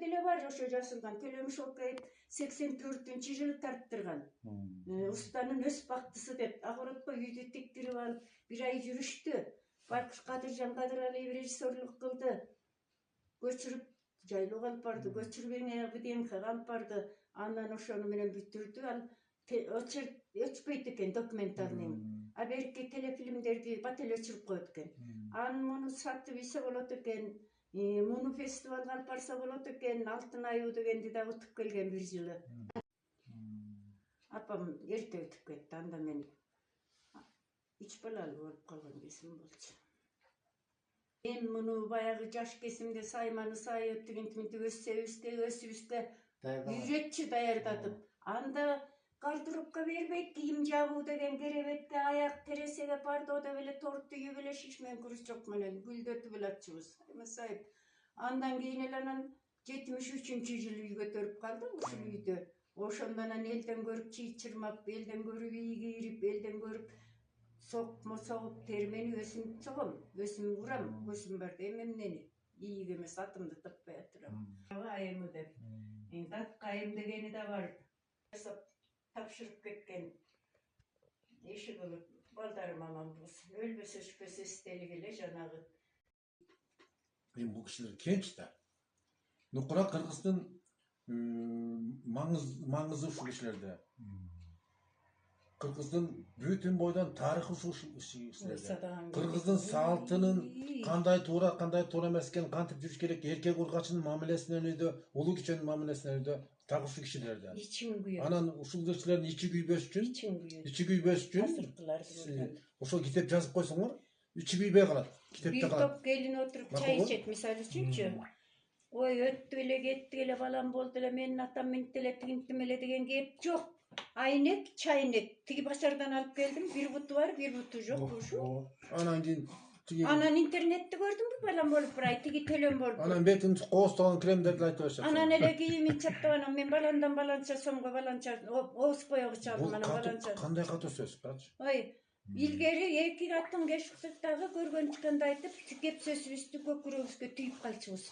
деле бар ошо жазылган. Төлөмүшов 84-жылы тарттырган. Устанын өз бактысы деп огородко үйдү тиктирип алып, бир ай жүрүштү. Байкуш Кадыржан Кадыралиев режиссерлук кылды. Көчүрүп жайлоого алып барды, көчүрбөңө ВДНХ алып барды. Андан ошону менен бүтүрдү. Ал өчпөйт экен документальный. А берки телефильмдерди бателе өчүрүп коет экен. Анын муну сатып ийсе болот экен. Муну фестивалга алып барса болот экен. Алтын аю дегенди да утуп келген бир жылы. Апам эрте өтүп кетти. Анда мен 3 балалуу болуп калган кезим болчу. Мен муну баягы жаш кезимде сайманы сайып, тигинтиминти өсүбүзгө үйрөтчү даярдатып. Анда гардеробко бербейт, кийим жабуу деген керебетке, аяк тересеге пардо деп эле торт түйүп эле шишмен крючок менен гүлдөтүп эле атчыбыз. Сайып. Андан кийин эле анан 73-жылы үй көтөрүп калдым ушул үйдө. Ошондон анан элден көрүп чийит чырмап, элден көрүп ий кийирип, элден көрүп сокмо согуп, термени өзүм согом, өзүм урам, көзүм бар да эмнени. Ийик эмес атымды таппай турам. Айымы деп. Датка айым дегени да бар. Тапшырып кеткен. Эши кылып, балдарым аман болсун. Өлбөсө өчпөсө эстелик эле жанагы. Мен бул кишилер кенч да. Нукура Кыргыздын маңызы ушул кишилерде. Кыргыздын бүтүн бойдон тарыхы ушул кишилерде. Кыргыздын салтынын кандай туура эмес экенин кантип жүрүш керек, эркек ургачынын мамилесинен өйдө, улуу кичинин мамилесинен өйдө так ушул кишилерде. Ичим күйөт. Анан ушул кишилердин ичи күйбөш үчүн ошол китеп жазып койсоңор, ичи күйбөй калат. Бир топ келин отуруп чай ичет, мисалы үчүнчү. Ой, өттү эле, кетти эле, балам болду эле, менин атам минтти эле, тигинтим эле деген кеп жок. Айнек, чайнек. Тиги базардан алып келдим, бир буту бар, бир буту жок ушул. Анан кийин Анан интернетти көрдүмбү, балам болуп брай, тиги төлөм болду. Анан бетин кооздогон кремдерди айтып баштап. Анан эле кийимин чаптап, анан мен баландан баланча сомго баланча ооз боёго чалдым, анан баланча. Кандай катуу сөз, брачы? Ой, илгери эки катын кешиктик дагы көргөн чыкканда айтып, кеп сөзүбүздү көкүрөгүбүзгө түйүп калчубуз.